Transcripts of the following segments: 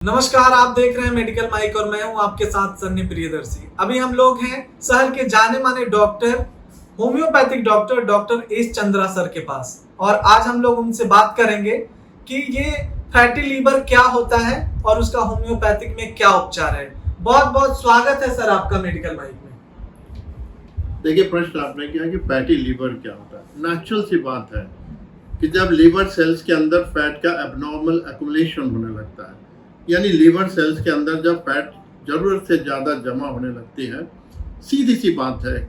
नमस्कार, आप देख रहे हैं मेडिकल माइक और मैं हूं आपके साथ सन्नी प्रियदर्शी। अभी हम लोग हैं शहर के जाने माने doctor, homeopathic doctor doctor S Chandra sir के पास और आज हम लोग उनसे बात करेंगे कि ये फैटी लीवर क्या होता है और उसका होम्योपैथिक में क्या उपचार है। बहुत बहुत स्वागत है सर आपका मेडिकल माइक में। देखिए, प्रश्न आपने किया कि फैटी लीवर क्या होता है। नेचुरल सी बात है कि जब लीवर सेल्स के अंदर फैट का एबनॉर्मल एक्युमुलेशन होने लगता है, यानी लीवर सेल्स के अंदर जब फैट ज़रूरत से ज़्यादा जमा होने लगती है, सीधी सी बात है,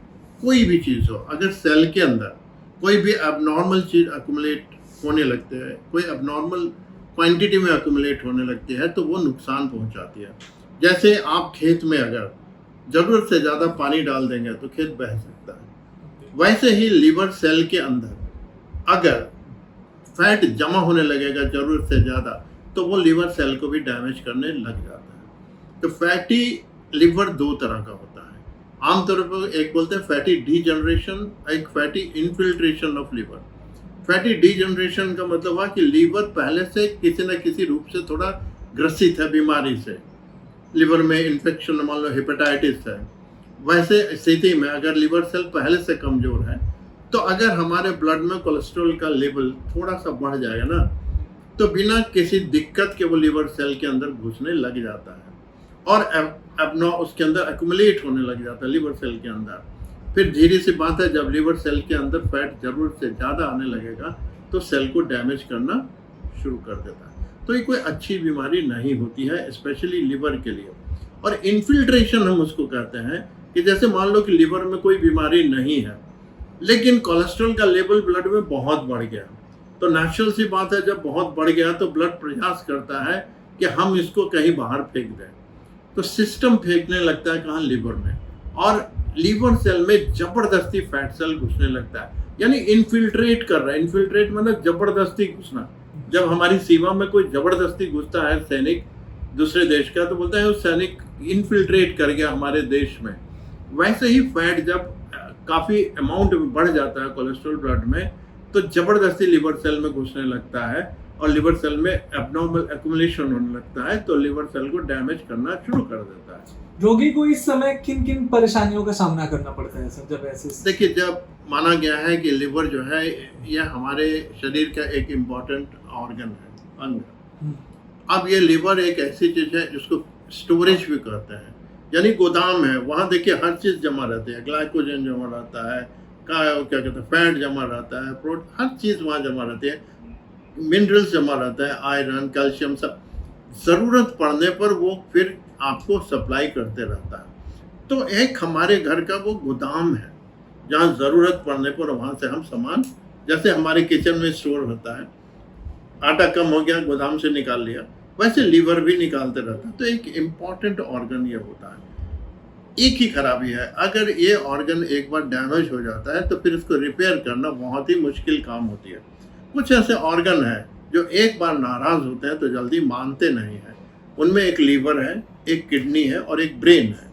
कोई भी चीज़ हो, अगर सेल के अंदर कोई भी एबनॉर्मल चीज़ एक्युमुलेट होने लगते हैं, कोई एबनॉर्मल क्वांटिटी में एक्युमुलेट होने लगती है, तो वो नुकसान पहुंचाती है। जैसे आप खेत में अगर ज़रूरत से ज़्यादा पानी डाल देंगे तो खेत बह सकता है। वैसे ही लीवर सेल के अंदर अगर फैट जमा होने लगेगा ज़रूरत से ज़्यादा, तो वो लीवर सेल को भी डैमेज करने लग जाता है। तो फैटी लीवर दो तरह का होता है। आमतौर पर एक बोलते हैं फैटी डीजनरेशन, एक fatty infiltration of liver. Fatty degeneration का मतलब हुआ कि लीवर पहले से किसी न किसी रूप से थोड़ा ग्रसित है बीमारी से, लिवर में इन्फेक्शन, मान लो हेपेटाइटिस है। वैसे स्थिति में अगर लिवर सेल पहले से कमज़ोर है, तो अगर हमारे ब्लड में कोलेस्ट्रॉल का लेवल थोड़ा सा बढ़ जाएगा ना, तो बिना किसी दिक्कत के वो लिवर सेल के अंदर घुसने लग जाता है और उसके अंदर एक्युमुलेट होने लग जाता है लिवर सेल के अंदर। फिर धीरे सी बात है, जब लिवर सेल के अंदर फैट ज़रूरत से ज़्यादा आने लगेगा तो सेल को डैमेज करना शुरू कर देता है। तो ये कोई अच्छी बीमारी नहीं होती है, स्पेशली लिवर के लिए। और इन्फिल्ट्रेशन हम उसको कहते हैं कि जैसे मान लो कि लिवर में कोई बीमारी नहीं है, लेकिन कोलेस्ट्रॉल का लेवल ब्लड में बहुत बढ़ गया, तो नेचुरल सी बात है, जब बहुत बढ़ गया तो ब्लड प्रयास करता है कि हम इसको कहीं बाहर फेंक दें। तो सिस्टम फेंकने लगता है कहाँ? लिवर में। और लिवर सेल में जबरदस्ती फैट सेल घुसने लगता है, यानी इन्फिल्ट्रेट कर रहा है। इन्फिल्ट्रेट मतलब जबरदस्ती घुसना। जब हमारी सीमा में कोई जबरदस्ती घुसता है सैनिक दूसरे देश का, तो बोलता है वो सैनिक इन्फिल्ट्रेट कर गया हमारे देश में। वैसे ही फैट जब काफ़ी अमाउंट में बढ़ जाता है कोलेस्ट्रॉल ब्लड में, तो जबरदस्ती लिवर सेल में घुसने लगता है और लिवर सेल में एब्नॉर्मल एक्युमुलेशन होने लगता है, तो लिवर सेल को डैमेज करना शुरू कर देता है। रोगी को इस समय किन किन परेशानियों का सामना करना पड़ता है सर जब ऐसे? देखिए, जब माना गया है कि लिवर जो है यह हमारे शरीर का एक इम्पॉर्टेंट ऑर्गन है, अंग। अब ये लिवर एक ऐसी चीज़ है जिसको स्टोरेज भी कहते हैं, यानी गोदाम है। वहाँ देखिए हर चीज़ जमा रहती है, ग्लाइकोजन जमा रहता है, क्या कहते हैं, फैट जमा रहता है, प्रोटीन, हर चीज़ वहाँ जमा रहती है, मिनरल्स जमा रहता है, आयरन, कैल्शियम, सब ज़रूरत पड़ने पर वो फिर आपको सप्लाई करते रहता है। तो एक हमारे घर का वो गोदाम है, जहाँ ज़रूरत पड़ने पर वहाँ से हम सामान, जैसे हमारे किचन में स्टोर होता है, आटा कम हो गया गोदाम से निकाल लिया, वैसे लीवर भी निकालते रहता है। तो एक इम्पॉर्टेंट ऑर्गन ये होता है। एक ही खराबी है, अगर ये ऑर्गन एक बार डैमेज हो जाता है तो फिर इसको रिपेयर करना बहुत ही मुश्किल काम होती है। कुछ ऐसे ऑर्गन हैं जो एक बार नाराज़ होते हैं तो जल्दी मानते नहीं हैं। उनमें एक लीवर है, एक किडनी है और एक ब्रेन है,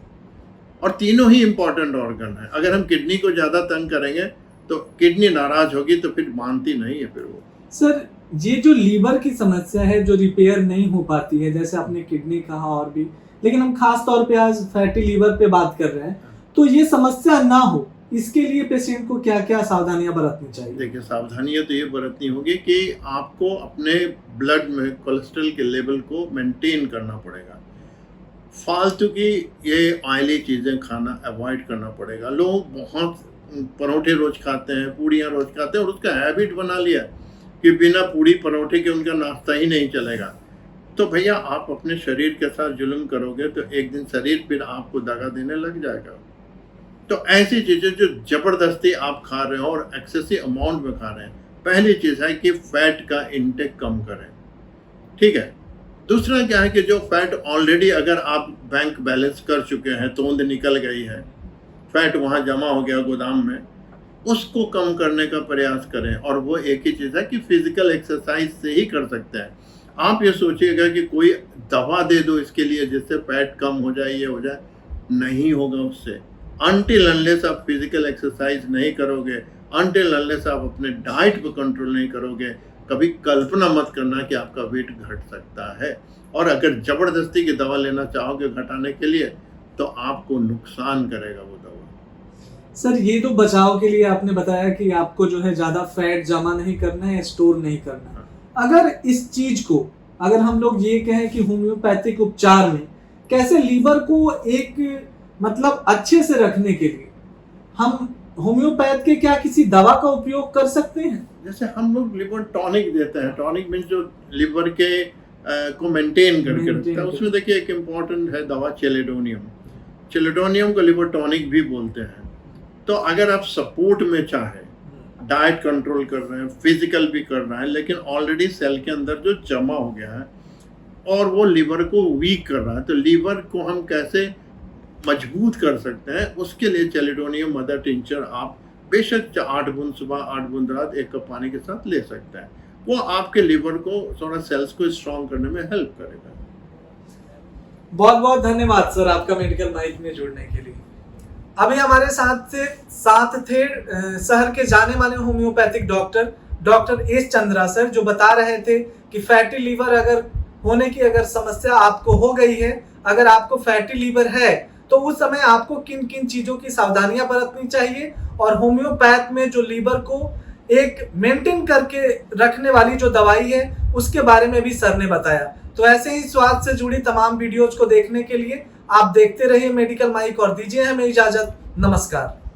और तीनों ही इम्पॉर्टेंट ऑर्गन है। अगर हम किडनी को ज़्यादा तंग करेंगे तो किडनी नाराज़ होगी, तो फिर मानती नहीं है फिर वो। सर, ये जो लीवर की समस्या है जो रिपेयर नहीं हो पाती है, जैसे आपने किडनी कहा और भी, लेकिन हम खास तौर पे आज फैटी लीवर पे बात कर रहे हैं, तो ये समस्या ना हो इसके लिए पेशेंट को क्या क्या सावधानियां बरतनी चाहिए? देखिए, सावधानियां तो ये बरतनी होगी कि आपको अपने ब्लड में कोलेस्ट्रॉल के लेवल को मेंटेन करना पड़ेगा। फालतू की ये ऑयली चीज़ें खाना अवॉइड करना पड़ेगा। लोग बहुत परोठे रोज़ खाते हैं, पूड़ियाँ रोज़ खाते हैं और उसका हैबिट बना लिया कि बिना पूड़ी परोठे के उनका नाश्ता ही नहीं चलेगा। तो भैया, आप अपने शरीर के साथ जुल्म करोगे तो एक दिन शरीर फिर आपको दगा देने लग जाएगा। तो ऐसी चीज़ें जो ज़बरदस्ती आप खा रहे हो और एक्सेसिव अमाउंट में खा रहे हैं, पहली चीज़ है कि फ़ैट का इंटेक कम करें, ठीक है। दूसरा क्या है कि जो फैट ऑलरेडी अगर आप बैंक बैलेंस कर चुके हैं, तोंद निकल गई है, फैट वहाँ जमा हो गया गोदाम में, उसको कम करने का प्रयास करें। और वो एक ही चीज़ है कि फिजिकल एक्सरसाइज से ही कर सकते हैं। आप ये सोचिएगा कि कोई दवा दे दो इसके लिए जिससे फैट कम हो जाए, ये हो जाए, नहीं होगा उससे। अनटिल अनलेस आप फिजिकल एक्सरसाइज नहीं करोगे, अनटिल अनलेस आप अपने डाइट पर कंट्रोल नहीं करोगे, कभी कल्पना मत करना कि आपका वेट घट सकता है। और अगर ज़बरदस्ती की दवा लेना चाहोगे घटाने के लिए तो आपको नुकसान करेगा वो दवा। सर ये तो बचाव के लिए आपने बताया कि आपको जो है ज्यादा फैट जमा नहीं करना है, स्टोर नहीं करना है। अगर इस चीज को अगर हम लोग ये कहें कि होम्योपैथिक उपचार में कैसे लीवर को एक मतलब अच्छे से रखने के लिए हम होम्योपैथ के क्या किसी दवा का उपयोग कर सकते हैं? जैसे हम लोग लिवर टॉनिक देते हैं, टॉनिक मीन्स जो लिवर के को मेंटेन करके रखता है। उसमें देखिए एक इम्पॉर्टेंट है दवा चेलिडोनियम। चेलिडोनियम को लिवर टॉनिक भी बोलते हैं। तो अगर आप सपोर्ट में चाहें, डाइट कंट्रोल कर रहे हैं, फिजिकल भी कर रहे हैं, लेकिन ऑलरेडी सेल के अंदर जो जमा हो गया है और वो लीवर को वीक कर रहा है, तो लीवर को हम कैसे मजबूत कर सकते हैं, उसके लिए चेलिडोनियम मदर टिंचर आप बेशक 8 बूंद सुबह 8 बूंद रात 1 कप पानी के साथ ले सकते हैं। वो आपके लीवर को थोड़ा सेल्स को स्ट्रॉन्ग करने में हेल्प करेगा। बहुत बहुत धन्यवाद सर आपका मेडिकल माइक में जुड़ने के लिए। अभी हमारे साथ थे शहर के जाने माने homeopathic doctor S Chandra sir, जो बता रहे थे कि फैटी लीवर अगर होने की अगर समस्या आपको हो गई है, अगर आपको फैटी लीवर है तो उस समय आपको किन किन चीजों की सावधानियां बरतनी चाहिए, और होम्योपैथ में जो लीवर को एक मेंटेन करके रखने वाली जो दवाई है उसके बारे में भी सर ने बताया। तो ऐसे ही स्वास्थ्य से जुड़ी तमाम वीडियोज को देखने के लिए आप देखते रहिए मेडिकल माइक और दीजिए हमें इजाजत। नमस्कार।